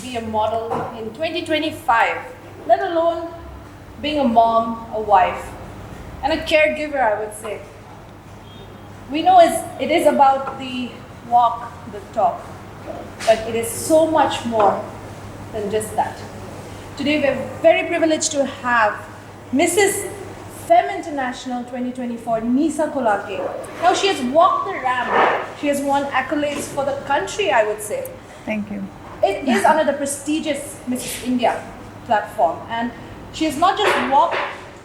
be a model in 2025, let alone being a mom, a wife, and a caregiver, I would say. We know it is about the walk, the talk, but it is so much more than just that. Today we're very privileged to have Mrs. Femme International 2024, Nisa Kake. Now she has walked the ramp. She has won accolades for the country, I would say. Thank you. It is under the prestigious Mrs. India platform, and she has not just walked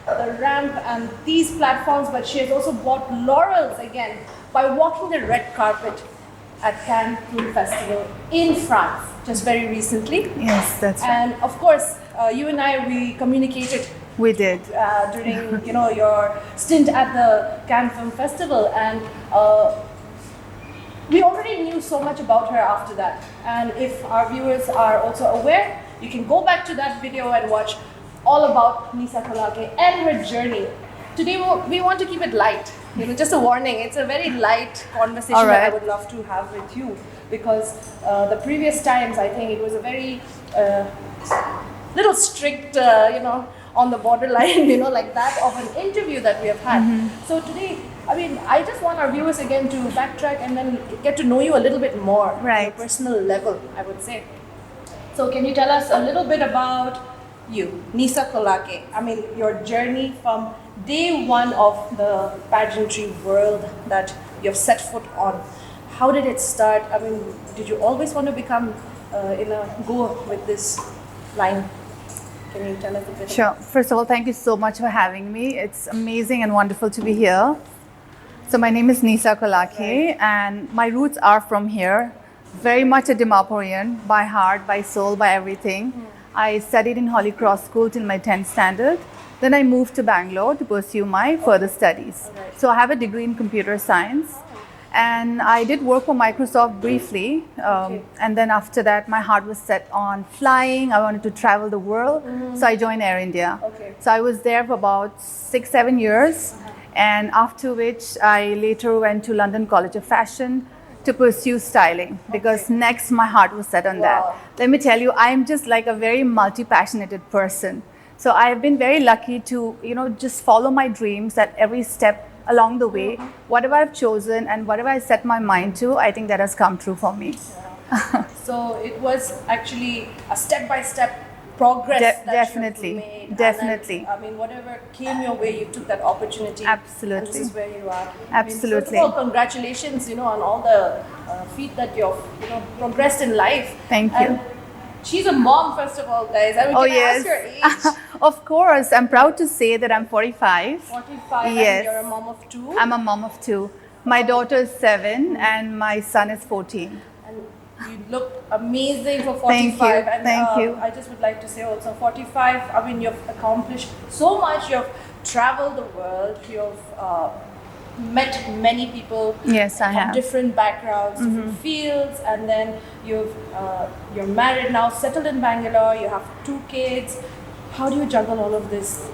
the ramp and these platforms, but she has also brought laurels again by walking the red carpet at Cannes Film Festival in France just very recently. Yes, that's right. And of course, you and I, we communicated. We did. During your stint at the Cannes Film Festival, and we already knew so much about her after that. And if our viewers are also aware, you can go back to that video and watch all about Nisa Kake and her journey. Today we want to keep it light. Just a warning, it's a very light conversation that I would love to have with you, because the previous times I think it was a very little strict, on the borderline, like that of an interview that we have had. Mm-hmm. So today, I just want our viewers again to backtrack and then get to know you a little bit more on a personal level, I would say. So can you tell us a little bit about you, Nisa Kake? Your journey from day one of the pageantry world that you have set foot on. How did it start? Did you always want to become go with this line? Can you tell us a bit? Sure. First of all, thank you so much for having me. It's amazing and wonderful to be here. So my name is Nisa Kake, and my roots are from here. Very much a Dimapurian, by heart, by soul, by everything. I studied in Holy Cross School till my 10th standard. Then I moved to Bangalore to pursue my further studies. So I have a degree in computer science. And I did work for Microsoft briefly, and then after that my heart was set on flying. I wanted to travel the world, so I joined Air India. So I was there for about 6-7 years, and after which I later went to London College of Fashion to pursue styling, because next my heart was set on that. Let me tell you, I'm just like a very multi-passionated person. So I've been very lucky to just follow my dreams at every step along the way. Whatever I've chosen and whatever I set my mind to, I think that has come true for me. So it was actually a step-by-step progress definitely, you made. Definitely. And then, whatever came your way, you took that opportunity. Absolutely. And this is where you are. Absolutely. First of all, congratulations, on all the feat that you've, progressed in life. Thank you. She's a mom, first of all, guys. Can I ask your age? Of course. I'm proud to say that I'm 45. 45, yes. And you're a mom of 2? I'm a mom of 2. My daughter is 7 and my son is 14. And you look amazing for 45. Thank you. I just would like to say also, 45, you've accomplished so much. You've traveled the world. You've met many people. Yes, I have. Different backgrounds, different fields, and then you're married now, settled in Bangalore. You have 2 kids. How do you juggle all of this?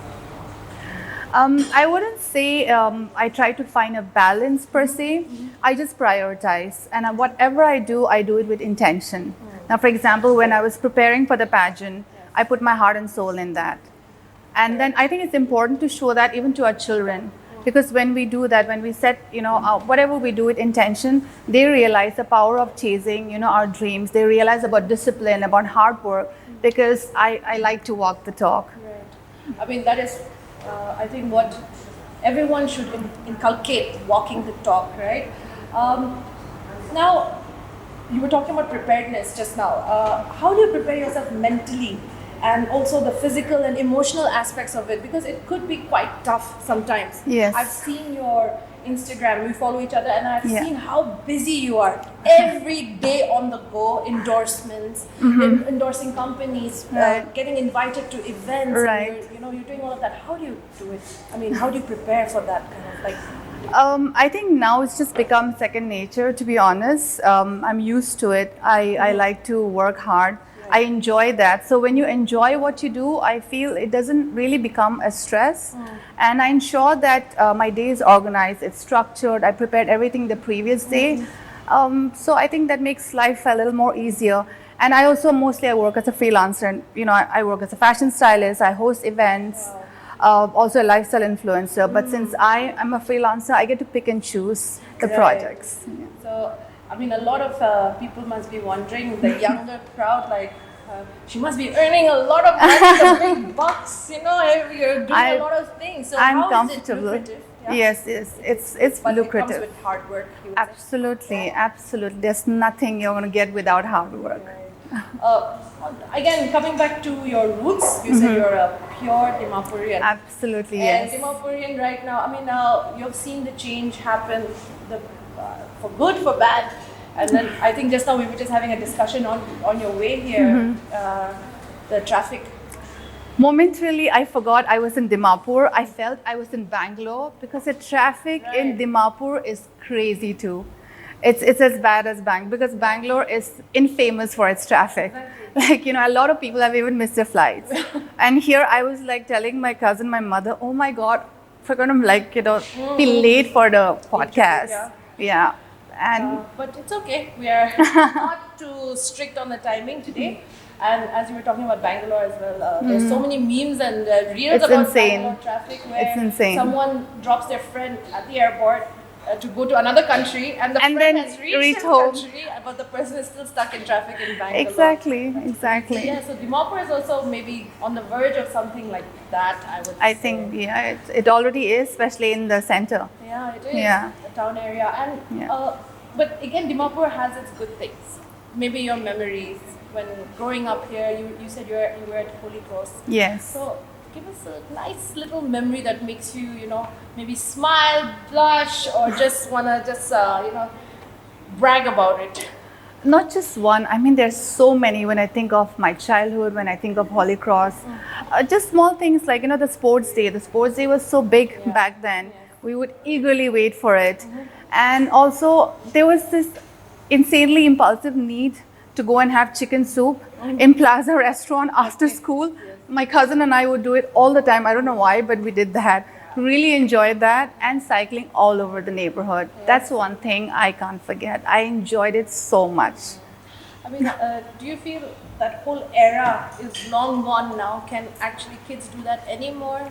I wouldn't say I try to find a balance per se. I just prioritize, and whatever I do it with intention. Now, for example, when I was preparing for the pageant, I put my heart and soul in that. And then I think it's important to show that even to our children. Because when we do that, when we set, whatever we do with intention, they realize the power of chasing, our dreams. They realize about discipline, about hard work, because I like to walk the talk. Right. That is, I think, what everyone should inculcate, walking the talk, right? Now, you were talking about preparedness just now. How do you prepare yourself mentally? And also the physical and emotional aspects of it, because it could be quite tough sometimes. Yes. I've seen your Instagram, we follow each other, and I've seen how busy you are. Every day on the go, endorsements, endorsing companies, getting invited to events. Right. And you're doing all of that. How do you do it? How do you prepare for that kind of I think now it's just become second nature, to be honest. I'm used to it. I like to work hard. I enjoy that. So when you enjoy what you do, I feel it doesn't really become a stress. And I ensure that my day is organized, it's structured. I prepared everything the previous day. So I think that makes life a little more easier. And I also mostly I work as a freelancer. And, I work as a fashion stylist. I host events. Also a lifestyle influencer. But since I am a freelancer, I get to pick and choose the projects. Yeah. So, I mean, a lot of people must be wondering, the younger crowd, like, she must be earning a lot of money, the big bucks, you're doing a lot of things. So I'm how comfortable. Is it lucrative? Yeah? Yes, it's But lucrative. It comes with hard work. Absolutely, absolutely. There's nothing you're going to get without hard work. Again, coming back to your roots, you said you're a pure Dimapurian. Absolutely, and yes. Dimapurian right now, I mean, now you've seen the change happen, for good, for bad. And then I think just now we were just having a discussion on your way here, the traffic. Momentarily, I forgot I was in Dimapur. I felt I was in Bangalore because the traffic in Dimapur is crazy too. It's as bad as because Bangalore is infamous for its traffic. Like, a lot of people have even missed their flights. And here I was like telling my cousin, my mother, oh my God, we're going to be late for the podcast. Yeah. And but it's okay. We are not too strict on the timing today. And as you were talking about Bangalore as well, there's so many memes and reels about Bangalore traffic where someone drops their friend at the airport to go to another country, and the friend has reached the country, but the person is still stuck in traffic in Bangalore. Exactly. Yeah, so Dimapur is also maybe on the verge of something like that, I think, it already is, especially in the center. Yeah, it is. Yeah. The town area. And but again, Dimapur has its good things. Maybe your memories when growing up here. You said you were at Holy Cross. Yes. So give us a nice little memory that makes you, maybe smile, blush, or just wanna brag about it. Not just one. I mean, there's so many. When I think of my childhood, when I think of Holy Cross, just small things like the sports day. The sports day was so big back then. We would eagerly wait for it, and also there was this insanely impulsive need to go and have chicken soup in Plaza Restaurant after school. My cousin and I would do it all the time. I don't know why, but we did that. Really enjoyed that, and cycling all over the neighborhood. That's one thing I can't forget. I enjoyed it so much. I mean, do you feel that whole era is long gone now? Can actually kids do that anymore?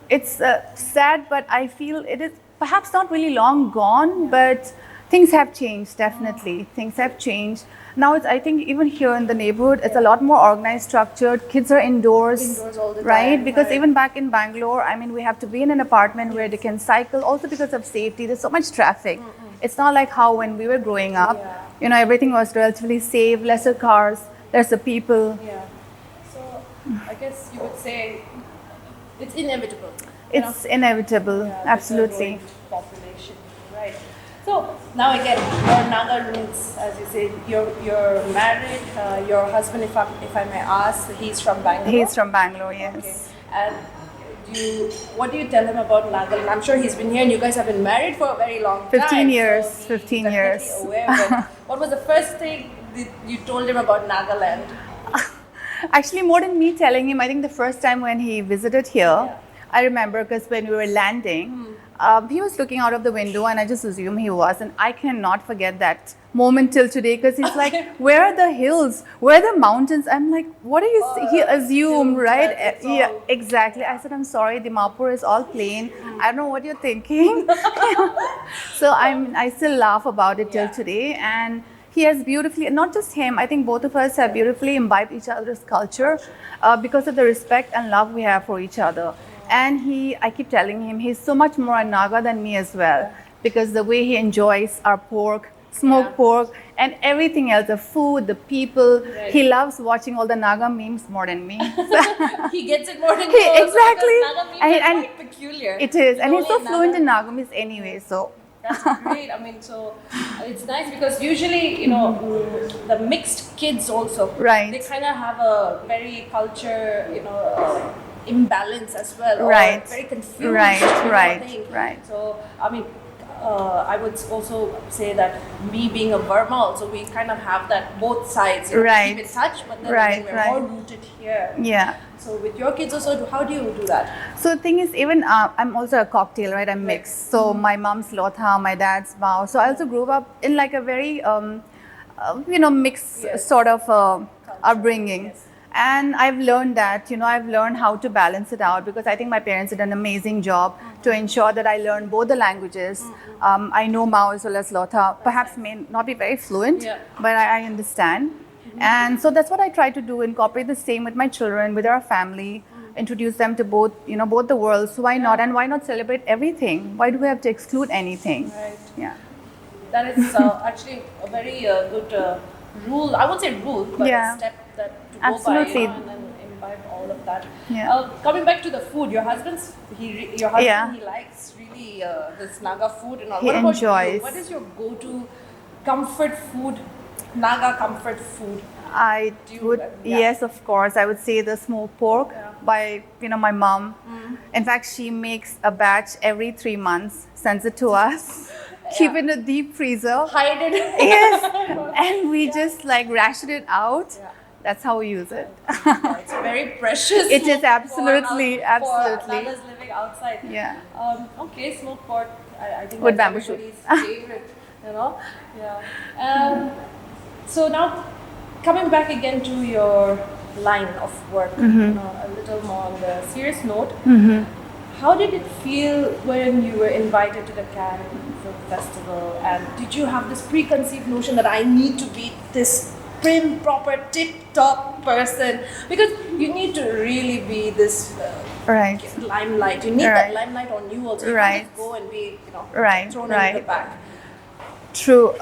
It's sad, but I feel it is perhaps not really long gone, but things have changed, definitely. Things have changed. Now I think even here in the neighborhood, it's a lot more organized, structured. Kids are indoors all the time. Right? Because even back in Bangalore, I mean, we have to be in an apartment where they can cycle, also because of safety. There's so much traffic. It's not like how when we were growing up, everything was relatively safe, lesser cars, lesser people. Yeah. So I guess you would say it's inevitable. It's inevitable, absolutely. Population, right? So now again, your Naga roots, as you say, you're married. Your husband, if I may ask, he's from Bangalore. He's from Bangalore, yes. Okay. And what do you tell him about Nagaland? I'm sure he's been here, and you guys have been married for a very long time. 15 years. So 15 years. Aware, but what was the first thing that you told him about Nagaland? Actually, more than me telling him, I think the first time when he visited here, I remember because when we were landing, he was looking out of the window, and I just assumed he was, and I cannot forget that moment till today because he's like, where are the hills? Where are the mountains? I'm like, what are you he assumed, right? Yeah, exactly. I said, I'm sorry, Dimapur is all plain. I don't know what you're thinking. So I still laugh about it till today, and he has beautifully, not just him, I think both of us have beautifully imbibed each other's culture because of the respect and love we have for each other. And I keep telling him, he's so much more a Naga than me as well, because the way he enjoys our pork, smoked pork, and everything else, the food, the people. Right. He loves watching all the Naga memes more than me. He gets it more than you. Exactly. Naga memes are quite peculiar. It is. And he's so fluent in Naga memes anyway, so. That's great. I mean, so it's nice because usually, the mixed kids also, they kind of have a very culture, imbalance as well. Right. Or very confused. Right. Thing. Right. So, I mean, I would also say that me being a Burma also, we kind of have that both sides, you know, Right. keep in touch, but then Right, again, we're right. more rooted here. Yeah. So with your kids also, how do you do that? So the thing is, even I'm also a cocktail, right? I'm mixed. So my mom's Lotha, my dad's Mao. So I also grew up in like a very, mixed Yes. sort of upbringing. Yes. And I've learned that, I've learned how to balance it out because I think my parents did an amazing job to ensure that I learned both the languages. I know Mao as well as Lotha. Perhaps may not be very fluent, Yeah. but I understand. And so that's what I try to do, incorporate the same with my children, with our family, introduce them to both, both the worlds. So why not? And why not celebrate everything? Why do we have to exclude anything? Right. Yeah. That is actually a very good rule. I won't say rule, but Yeah. a step that to Absolutely. go by, and then imbibe all of that. Yeah. Coming back to the food, your husband, Yeah. he likes really this Naga food and all. He What about enjoys. you? What is your go-to comfort food, Naga comfort food? I Do you- would, yeah. yes, of course. I would say the smoked pork by, my mom. In fact, she makes a batch every 3 months, sends it to us, keep it in a deep freezer. Hide it. Yes, and we just like ration it out. Yeah. That's how we use it. Yeah, it's very precious. It is for absolutely, for absolutely. others living outside. Yeah. Okay, smoked pork. I think With that's bamboo shoot. everybody's favorite. Yeah. So now, coming back again to your line of work, a little more on the serious note. How did it feel when you were invited to the Cannes Film Festival? And did you have this preconceived notion that I need to be this prim, proper, tip-top person? Because you need to really be this Right. limelight. You need that Right. limelight on you also. You Right. can't just go and be, Right, thrown right. in the back. True.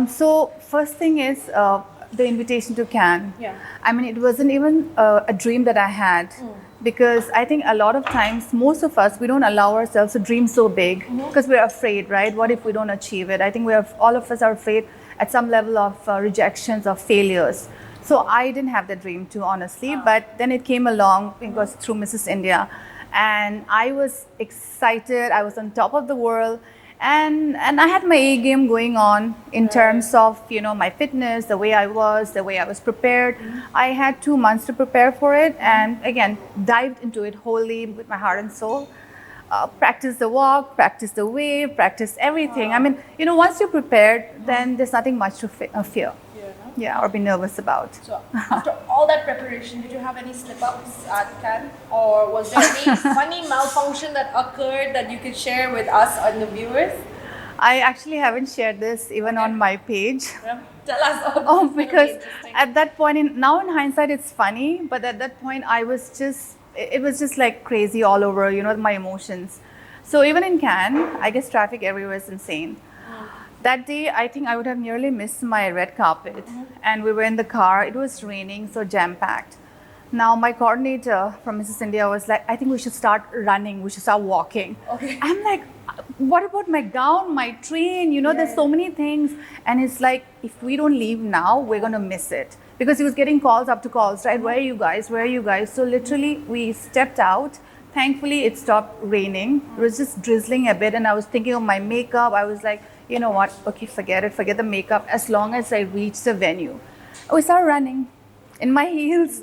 So first thing is the invitation to Cannes. Yeah. I mean, it wasn't even a dream that I had because I think a lot of times, most of us, we don't allow ourselves to dream so big because we're afraid, right? What if we don't achieve it? I think all of us are afraid at some level of rejections or failures. So I didn't have the dream too, honestly, but then it came along because through Mrs. India, and I was excited. I was on top of the world. And I had my A game going on in terms of, my fitness, the way I was prepared. I had 2 months to prepare for it and again, dived into it wholly with my heart and soul. Practice the walk, practice the wave, practice everything. I mean, once you're prepared, then there's nothing much to fear. Yeah, or be nervous about. So after all that preparation, did you have any slip-ups at Cannes? Or was there any funny malfunction that occurred that you could share with us and the viewers? I actually haven't shared this even on my page. Yeah. Tell us. Oh, It's gonna be because interesting. at that point, now in hindsight, it's funny, but at that point, it was just like crazy all over, my emotions. So even in Cannes, I guess traffic everywhere is insane. That day, I think I would have nearly missed my red carpet, and we were in the car. It was raining, so jam-packed. Now, my coordinator from Mrs. India was like, I think we should start running, we should start walking. Okay. I'm like, what about my gown, my train? There's so many things. And it's like, if we don't leave now, we're going to miss it. Because he was getting calls up to calls, right? Where are you guys? Where are you guys? So literally, we stepped out. Thankfully, it stopped raining. It was just drizzling a bit. And I was thinking of my makeup. I was like, you know what? Okay, forget it. Forget the makeup. As long as I reach the venue. We started running in my heels.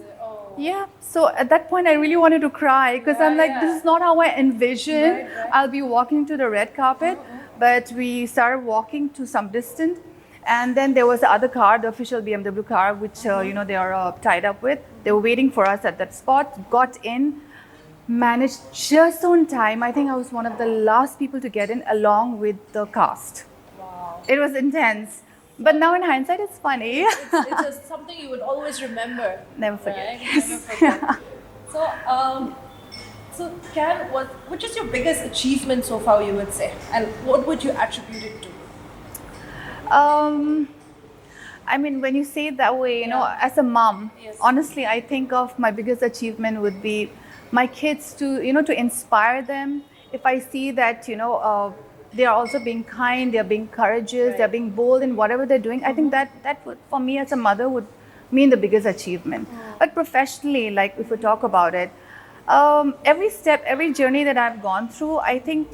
Yeah. So at that point, I really wanted to cry because I'm like, this is not how I envisioned I'll be walking to the red carpet. But we started walking to some distance. And then there was the other car, the official BMW car, which, they are tied up with. They were waiting for us at that spot, got in, managed just on time. I think I was one of the last people to get in along with the cast. Wow. It was intense. But now in hindsight, it's funny. It's just something you would always remember. Never forget. Right? Never forget. So Cannes, which is your biggest achievement so far, you would say? And what would you attribute it to? I mean, when you say it that way, as a mom, honestly, I think of my biggest achievement would be my kids to inspire them. If I see that, they are also being kind, they're being courageous, they're being bold in whatever they're doing, I think that would, for me as a mother, would mean the biggest achievement. But professionally, like if we talk about it, every step, every journey that I've gone through, I think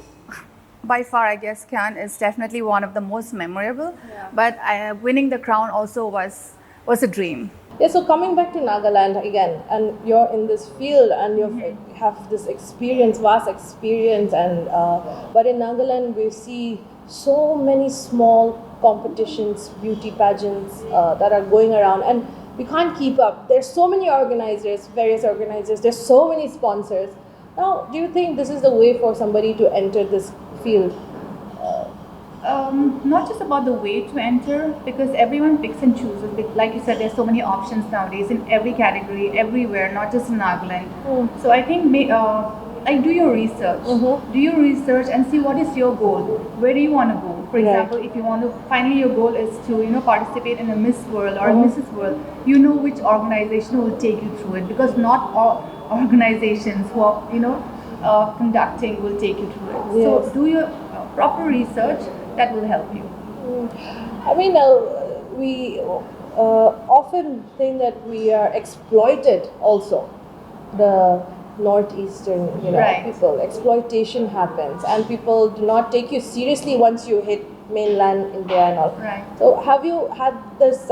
by far, I guess Kyan is definitely one of the most memorable. Yeah. But winning the crown also was a dream. Yeah, so coming back to Nagaland again, and you're in this field and you have this experience, vast experience, and but in Nagaland we see so many small competitions, beauty pageants that are going around, and we can't keep up. There's so many organizers, various organizers. There's so many sponsors. Now, do you think this is the way for somebody to enter this field? Not just about the way to enter, because everyone picks and chooses. Like you said, there's so many options nowadays in every category, everywhere, not just in Nagaland. So I think like do your research. Do your research and see what is your goal. Where do you want to go? For example, if you want to, finally your goal is to participate in a Miss World or a Mrs. World. You know which organization will take you through it, because not all organizations who are conducting will take you through it. Yes. So do your proper research. That will help you. I mean, we often think that we are exploited also. The northeastern, Right. people, exploitation happens, and people do not take you seriously once you hit mainland India and all. Right. So, have you had this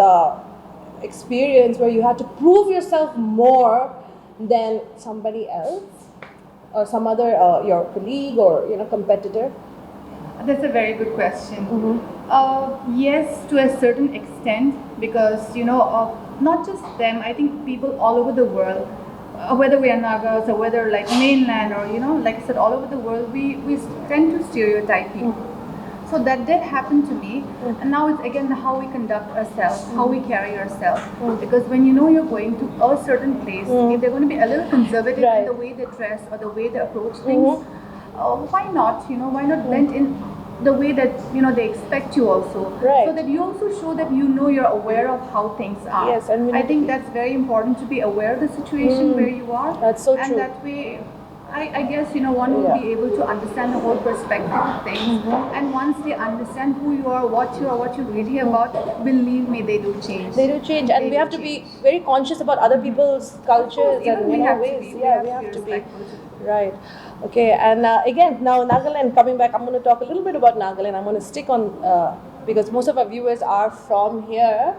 experience where you had to prove yourself more than somebody else, or some other your colleague or competitor? That's a very good question. Yes, to a certain extent, because not just them. I think people all over the world, whether we are Nagas or whether like mainland or like I said, all over the world, we tend to stereotype people. So that did happen to me, and now it's again how we conduct ourselves, how we carry ourselves. Because when you're going to a certain place, if they're going to be a little conservative in the way they dress or the way they approach things. Why not? Why not blend in the way that they expect you also, Right. so that you also show that you're aware of how things are. Yes, and I think that's very important to be aware of the situation where you are. That's so and true. that way, I guess one will be able to understand the whole perspective of things. And once they understand who you are, what you're really about, believe me, they do change. They do change, and They we do have to be change. very conscious about other people's cultures Even and we have to ways. be. Yeah, we have to be. respectful to Right. Okay. And again, now Nagaland. Coming back, I'm going to talk a little bit about Nagaland. I'm going to stick on because most of our viewers are from here,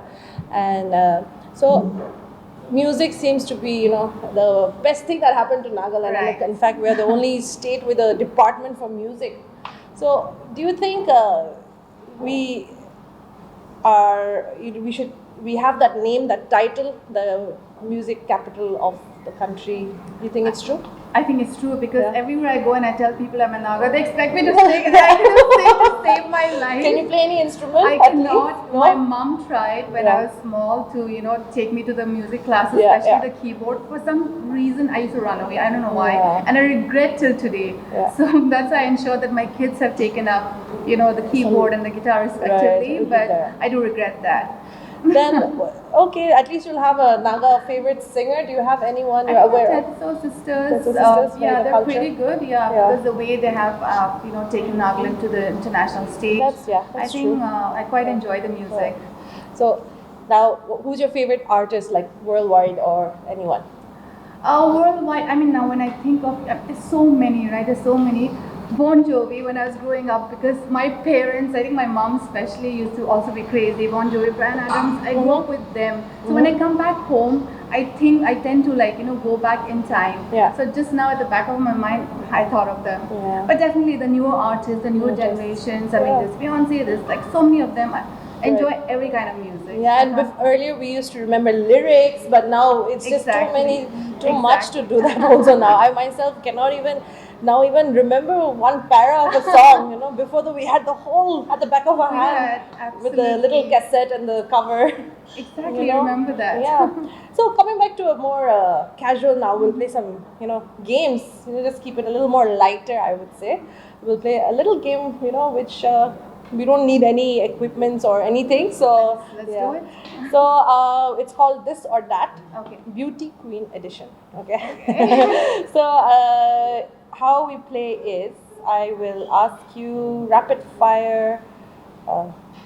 and so music seems to be the best thing that happened to Nagaland. Right. In fact, we are the only state with a department for music. So, do you think we we have that name, that title, the music capital of the country? Do you think it's true? I think it's true, because Yeah. everywhere I go and I tell people I'm a Naga, they expect me to sing, and I cannot sing to save my life. Can you play any instrument? I at cannot. least? No? My mom tried when I Yeah. was small to take me to the music classes, Yeah, especially yeah. the keyboard. For some reason, I used to run away. I don't know why, Yeah. and I regret till today. Yeah. So that's why I ensure that my kids have taken up the keyboard and the guitar respectively. Right, But yeah. I do regret that. Then, okay, at least you'll have a Naga favorite singer. Do you have anyone you're aware of? Tetsuo sisters, Tetsuo sisters, yeah, the they're culture. pretty good. Yeah, Yeah. because the way they have, taken Nagaland to the international stage. That's I think true. I quite enjoy the music. So, now, who's your favorite artist, like worldwide or anyone? Worldwide, I mean, now when I think of, there's so many, right? There's so many. Bon Jovi when I was growing up, because my parents, I think my mom especially, used to also be crazy. Bon Jovi, Bryan Adams, I grew up with them. So when I come back home, I think I tend to go back in time. Yeah. So just now at the back of my mind, I thought of them. Yeah. But definitely the newer artists, the newer generations. I mean, there's Beyonce, there's like so many of them. I enjoy every kind of music. Yeah, and earlier we used to remember lyrics, but now it's just too much to do that also now. I myself cannot even remember one para of a song, before we had the whole at the back of our hand with the little cassette and the cover. Exactly, I remember that. Yeah. So coming back to a more casual now, we'll play some, games. Just keep it a little more lighter, I would say. We'll play a little game, which we don't need any equipments or anything. So Let's do it. So it's called This or That. Okay. Beauty Queen Edition. Okay. So how we play is I will ask you rapid fire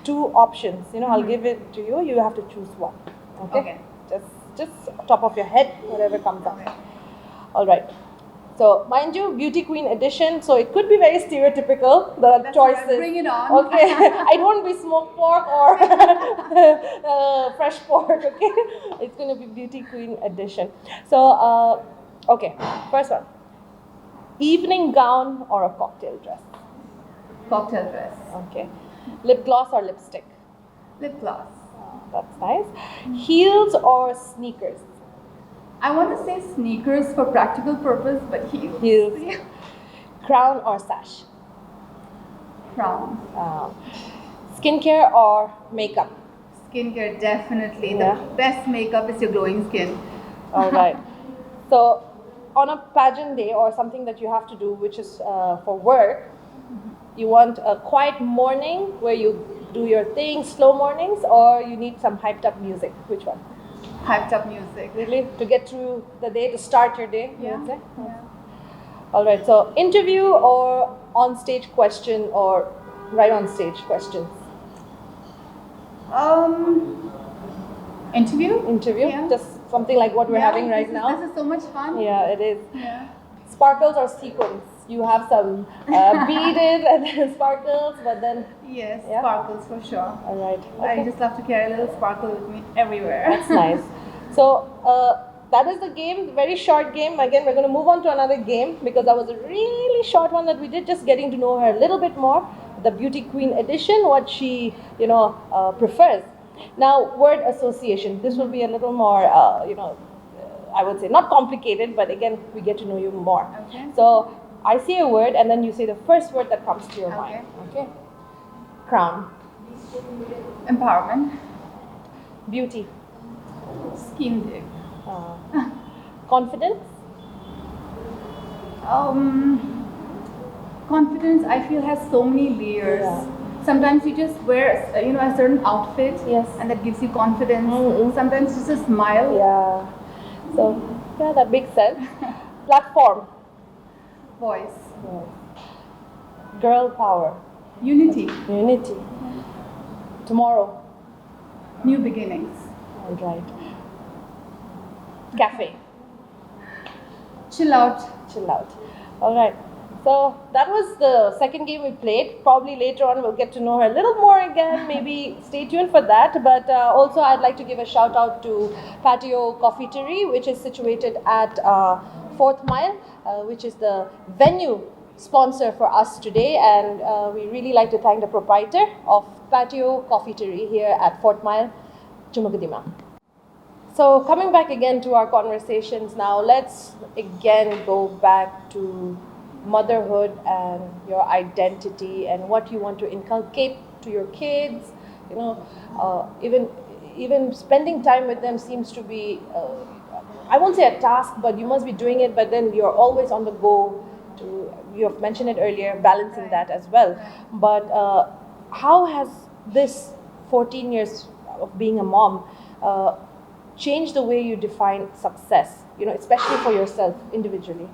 2 options. I'll give it to you. You have to choose one. Okay. Okay. Just top of your head, whatever comes up. All right. So, mind you, beauty queen edition, so it could be very stereotypical, the That's choices. right, bring it on. Okay, I don't want to be smoked pork or fresh pork, okay? It's going to be beauty queen edition. So, okay, first one. Evening gown or a cocktail dress? Cocktail dress. Okay. Lip gloss or lipstick? Lip gloss. That's nice. Heels or sneakers? I want to say sneakers for practical purpose, but heels. Heels. Crown or sash? Crown. Skincare or makeup? Skincare, definitely. Yeah. The best makeup is your glowing skin. All right. So, on a pageant day or something that you have to do, which is for work, you want a quiet morning where you do your things, slow mornings, or you need some hyped up music? Which one? Hyped up music. Really? To get through the day, to start your day, you would say? Yeah. All right. So, interview or on stage question or right on stage questions? Interview? Interview? Yeah. Just something like what we're having right this now? This is so much fun. Yeah, it is. Yeah. Sparkles or sequins? You have some beaded and then sparkles, but then... Yes, Yeah. sparkles for sure. All right. I Okay. just love to carry a little sparkle with me everywhere. That's nice. So, that is the game, very short game. Again, we're going to move on to another game because that was a really short one that we did, just getting to know her a little bit more. The Beauty Queen edition, what she, prefers. Now, word association. This will be a little more, I would say not complicated, but again, we get to know you more. Okay. So, I say a word and then you say the first word that comes to your mind. Okay. Crown. Empowerment. Beauty. Skin dig. Confidence. Confidence, I feel, has so many layers. Yeah. Sometimes you just wear, a certain outfit, Yes. and that gives you confidence. Mm-mm. Sometimes just a smile. Yeah. So, yeah, that makes sense. Platform. Voice. Girl power. Unity. Unity. Tomorrow. New beginnings. All right. Cafe. Chill out. Chill out. All right. So that was the second game we played. Probably later on we'll get to know her a little more again. Maybe stay tuned for that. But also I'd like to give a shout out to Patio Coffeetery, which is situated at 4th Mile, which is the venue sponsor for us today. And we really like to thank the proprietor of Patio Coffeetery here at 4th Mile, Chumugadima. So coming back again to our conversations now, let's again go back to motherhood and your identity and what you want to inculcate to your kids. Even spending time with them seems to be, I won't say a task, but you must be doing it, but then you're always on the go to, you have mentioned it earlier, balancing that as well. But how has this 14 years of being a mom changed the way you define success, especially for yourself individually?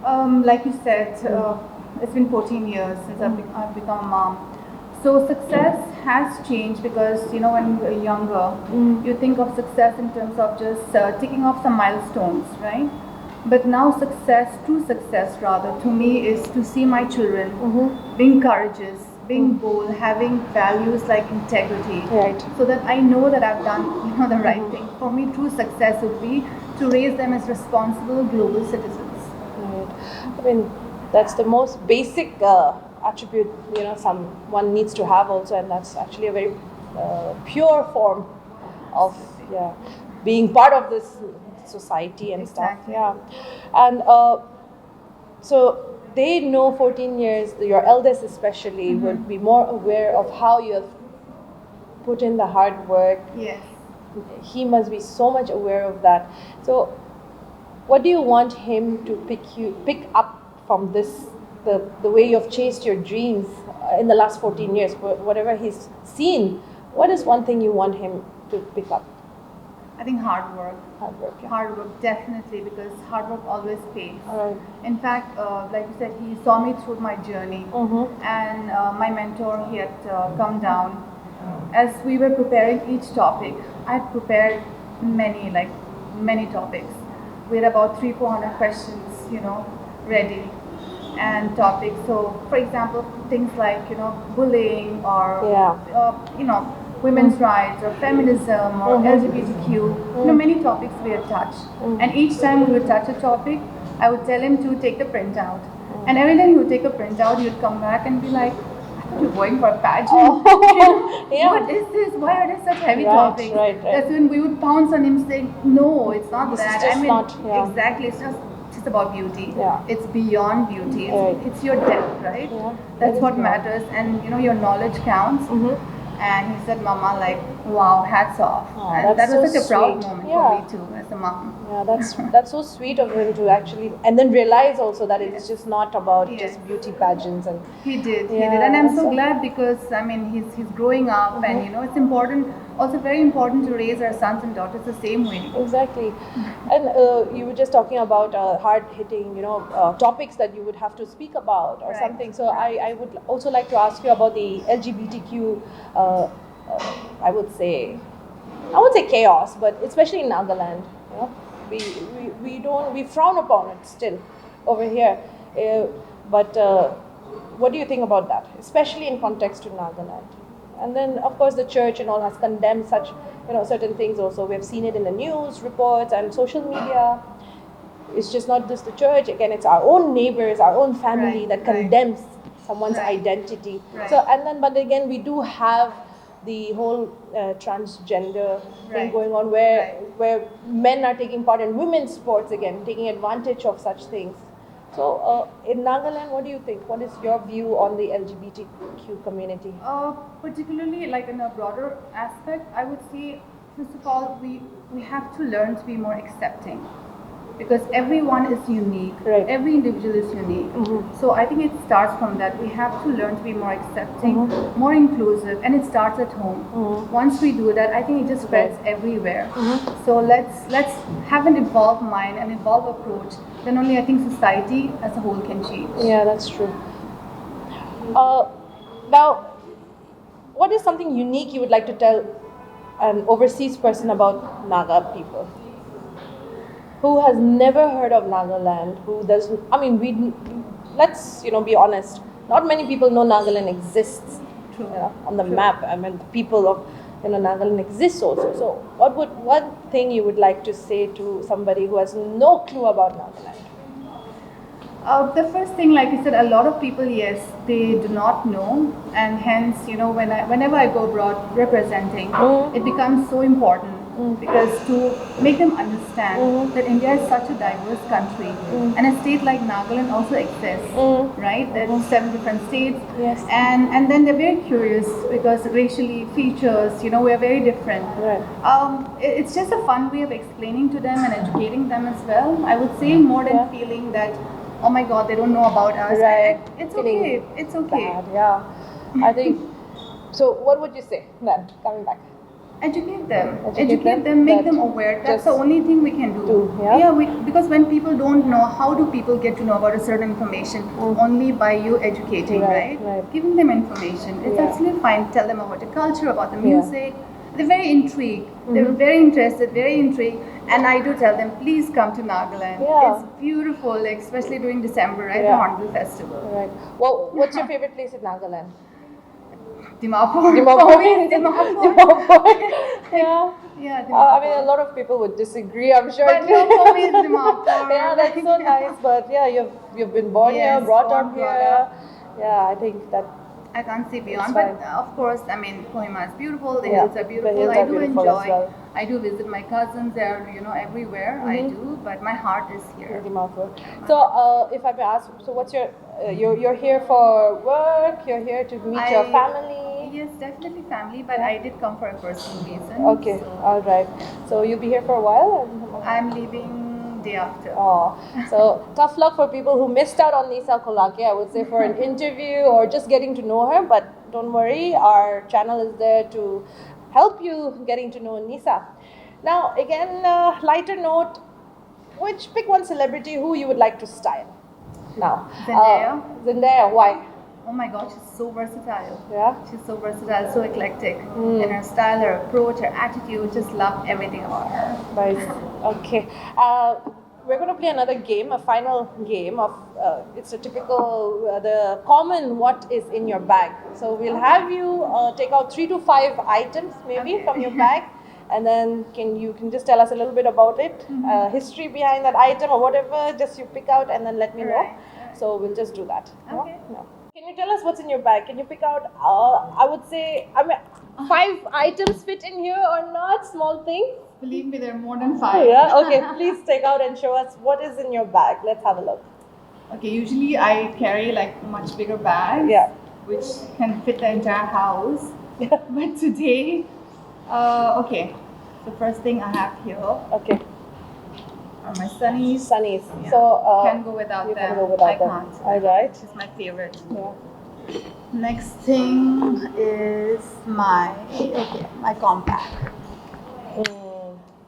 Like you said, it's been 14 years since I've become a mom. So success has changed because, when you were younger, you think of success in terms of just ticking off some milestones, right? But now true success rather, to me is to see my children being courageous, being bold, having values like integrity. Right. So that I know that I've done, the right thing. For me, true success would be to raise them as responsible global citizens. I mean, that's the most basic attribute, someone needs to have also, and that's actually a very pure form of being part of this society and Exactly. stuff. Yeah. And so they know 14 years, your eldest especially, would be more aware of how you have put in the hard work. Yes. He must be so much aware of that. So what do you want him to pick up from this, the way you've chased your dreams in the last 14 years, whatever he's seen? What is one thing you want him to pick up? I think hard work. Hard work, yeah. Hard work, definitely, because hard work always pays. Alright. In fact, like you said, he saw me through my journey, and my mentor, he had come down. As we were preparing each topic, I had prepared many topics. We had about 300-400 questions ready. And topics. So, for example, things like bullying or women's rights or feminism or LGBTQ. Many topics we had touched. And each time we would touch a topic, I would tell him to take the printout. And every time he would take a printout, he would come back and be like, "I thought you're going for a pageant. What is this? Why are there such heavy topics?" Right. That's when we would pounce on him saying, "No, it's not This that. is just not, exactly. It's just about beauty. Yeah. It's beyond beauty. It's your depth, right? Yeah. That's what matters, and your knowledge counts." And he said, "Mama, like, wow, hats off." And that was such a proud moment for me too, as a mom. Yeah, that's so sweet of him to actually, and then realize also that it's just not about just beauty pageants. And he did, and I'm so glad because he's growing up, and it's important, also very important to raise our sons and daughters the same way. Exactly. And you were just talking about hard-hitting, topics that you would have to speak about or something. So I would also like to ask you about the LGBTQ. I would say chaos, but especially in Nagaland, we frown upon it still over here. But what do you think about that, especially in context to Nagaland? And then, of course, the church and all has condemned such, certain things also. We have seen it in the news reports and social media. It's just not just the church. Again, it's our own neighbors, our own family that condemns someone's identity. So, but again, we do have the whole transgender thing going on, where men are taking part in women's sports again, taking advantage of such things. So, in Nagaland, what do you think? What is your view on the LGBTQ community? Particularly, like in a broader aspect, I would say, first of all, we have to learn to be more accepting. Because everyone is unique. Every individual is unique. So I think it starts from that. We have to learn to be more accepting, more inclusive, and it starts at home. Once we do that, I think it just spreads everywhere. So let's have an evolved mind, an evolved approach. Then only I think society as a whole can change. Yeah, that's true. Now, what is something unique you would like to tell an overseas person about Naga people? Who has never heard of Nagaland, who doesn't, let's, be honest, not many people know Nagaland exists on the map. The people of, Nagaland exists also. So one thing you would like to say to somebody who has no clue about Nagaland? The first thing, like I said, a lot of people, yes, they do not know, and hence, whenever I go abroad representing, it becomes so important. Because to make them understand that India is such a diverse country, and a state like Nagaland also exists, right? There are 7 different states, and then they're very curious because racially, features, we are very different. It's just a fun way of explaining to them and educating them as well. I would say more than feeling that, oh my God, they don't know about us. It's okay. It's okay. Bad, I think. So, what would you say then, coming back? Educate them, make them aware. That's the only thing we can do. Because when people don't know, how do people get to know about a certain information? Only by you educating, right? Giving them information. It's absolutely fine. Tell them about the culture, about the music. They're very intrigued. They're very interested, very intrigued. And I do tell them, please come to Nagaland. It's beautiful, especially during December, right? The Hornbill Festival. Well, what's your favorite place in Nagaland? Dimapur. A lot of people would disagree, I'm sure. But no, for me it's Dimapur. That's so nice. But you've been born here, brought up here. I think that I can't see beyond. But of course, Kohima is beautiful. The hills are beautiful. I do enjoy. I do visit my cousins. They're everywhere. I do, but my heart is here. So, if I may ask, so what's your you're here for work? You're here to meet your family? Yes, definitely family. But I did come for a personal reason. Okay, all right. So you'll be here for a while? I'm leaving day after. So tough luck for people who missed out on Nisa Kake, I would say, for an interview or just getting to know her. But don't worry, our channel is there to help you getting to know Nisa. Now, again, lighter note, pick one celebrity who you would like to style now. Zendaya. Why? Oh my God, she's so versatile. She's so versatile, so eclectic in her style, her approach, her attitude. Just love everything about her. Nice. Okay. we're going to play another game, a final game of, it's a typical, the common what is in your bag. So we'll have you take out 3 to 5 items maybe from your bag, and then you can just tell us a little bit about it, history behind that item or whatever, just you pick out and then let me know. Right. So we'll just do that. Okay. No. Can you tell us what's in your bag? Can you pick out, I would say, 5 items fit in here or not? Small things? Believe me, there are more than 5. Yeah, okay. Please take out and show us what is in your bag. Let's have a look. Okay, usually I carry like much bigger bags, Yeah. which can fit the entire house. But today, okay, the first thing I have here Okay. are my sunnies. Sunnies. Yeah. So, Can't go without you them. can go without I them. can't. All right. It's my favorite. Yeah. Next thing is my compact.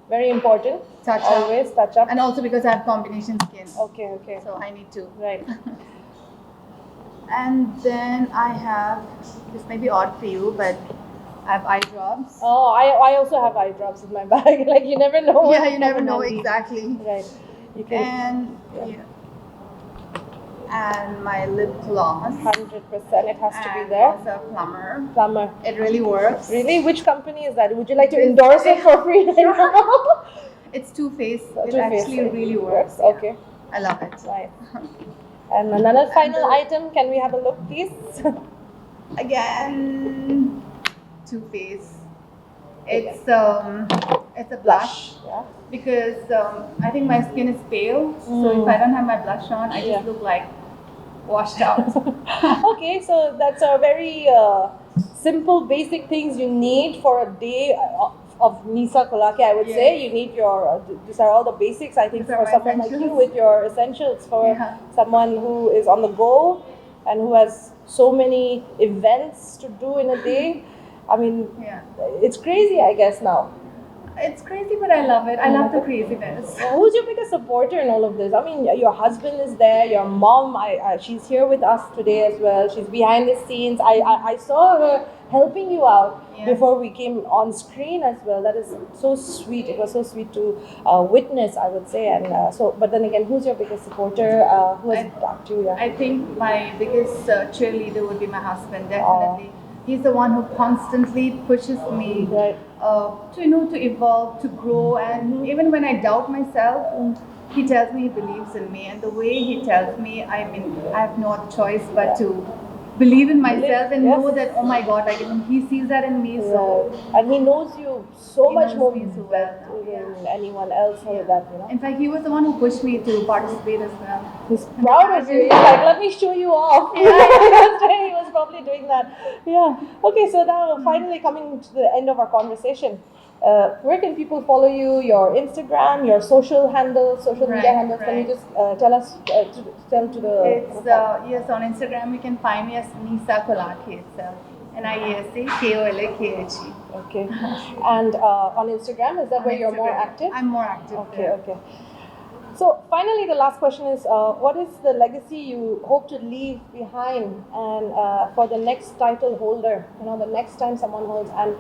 Very important. Touch up. Always touch up. And also because I have combination skin. Okay. So I need to. Right. And then I have, this may be odd for you, but I have eye drops. Oh, I also have eye drops in my bag. Like you never know. Yeah, you never know exactly. Right. You can. And and my lip gloss. 100%. It has to be And there. also plumber. Plumber. It really works. Really? Which company is that? Would you like to endorse it for free right now? It's Too Faced. It Too Faced. actually really works. Yeah. Okay. I love it. Right. And another final item. Can we have a look, please? Again, Too Faced. It's a blush. Yeah. Because I think my skin is pale, so if I don't have my blush on, I just look like washed out. Okay, so that's a very simple, basic things you need for a day of Nisa Kake, I would say. You need your, these are all the basics, I think, These are for my someone like you, essentials. with your essentials for someone who is on the go and who has so many events to do in a day. I mean, it's crazy, I guess, now. It's crazy, but I love it. I love the craziness. Who's your biggest supporter in all of this? I mean, your husband is there, your mom, she's here with us today as well. She's behind the scenes. I saw her helping you out before we came on screen as well. That is so sweet. It was so sweet to witness, I would say. And but then again, who's your biggest supporter? Who has talked to you? Yeah. I think my biggest cheerleader would be my husband, definitely. He's the one who constantly pushes me to evolve, to grow, and even when I doubt myself, he tells me he believes in me, and the way he tells me, I mean, I have no other choice but to believe in myself and know that, oh my God, he sees that in me. So and he knows you so much more me so well than anyone else for that, you know. In fact, he was the one who pushed me to participate as well. He's proud of you. He's like, let me show you off. He was probably doing that. Yeah. Okay, so now finally coming to the end of our conversation. Where can people follow you? Your Instagram, your social handles, social media handles. Can you just tell us, tell to the... It's, yes, on Instagram you can find me as Nisa Kake itself. NISA Okay. And on Instagram, is that where you're more active? I'm more active. Okay. So finally, the last question is, what is the legacy you hope to leave behind, and for the next title holder? You know, the next time someone holds, and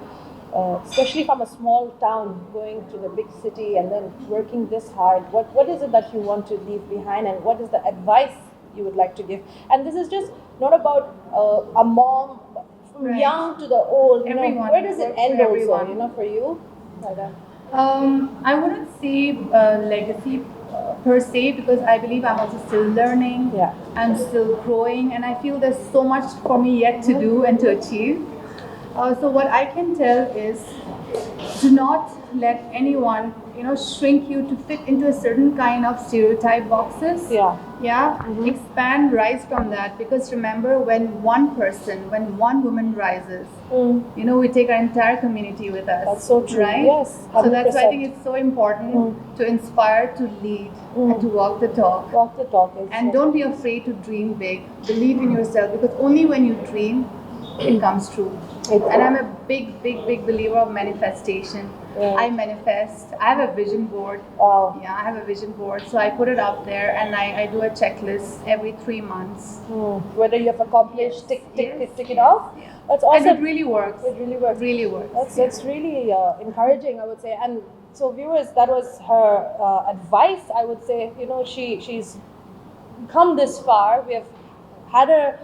especially from a small town going to the big city and then working this hard, what is it that you want to leave behind, and what is the advice you would like to give? And this is just not about a mom, from young to the old. You know, where does it end also? You know, for you. I wouldn't say legacy per se, because I believe I'm also still learning. I'm still growing, and I feel there's so much for me yet to do and to achieve. So what I can tell is, do not let anyone, shrink you to fit into a certain kind of stereotype boxes. Expand, rise from that, because remember, when one woman rises, we take our entire community with us. That's so true. Right? Yes. 100%. So that's why I think it's so important to inspire, to lead, and to walk the talk. Walk the talk. And don't be afraid to dream big. Believe in yourself, because only when you dream, it comes true. And I'm a big believer of manifestation. I manifest. I have a vision board. Wow. Yeah, I have a vision board. So I put it up there, and I do a checklist every 3 months. Whether you have accomplished, tick it off. Yeah. That's awesome. And it really works. It really works. Really works. That's really encouraging, I would say. And So viewers, that was her advice. I would say, she's come this far. We have had her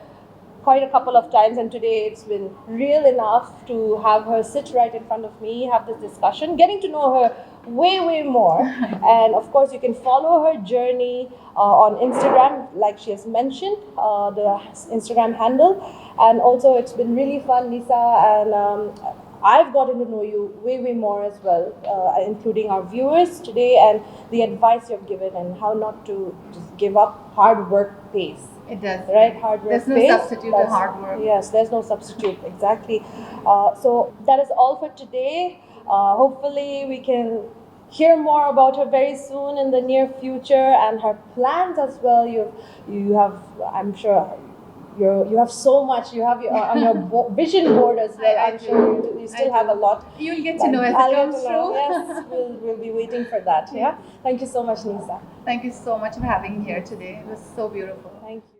quite a couple of times, and today it's been real enough to have her sit right in front of me, have this discussion, getting to know her way more. And of course, you can follow her journey on Instagram, like she has mentioned, the Instagram handle. And also, it's been really fun, Nisa, and I've gotten to know you way more as well, including our viewers today, and the advice you've given, and how not to just give up. Hard work pays. It does. Right? Hard work There's no pays. substitute for hard work. Yes, there's no substitute, exactly. So that is all for today. Hopefully we can hear more about her very soon in the near future, and her plans as well. You have, I'm sure, you have so much. You have on your vision board as well. I'm sure you still have a lot. You'll get to know as it comes through. Yes, we'll be waiting for that. Yeah. Thank you so much, Nisa. Thank you so much for having me here today. It was so beautiful. Thank you.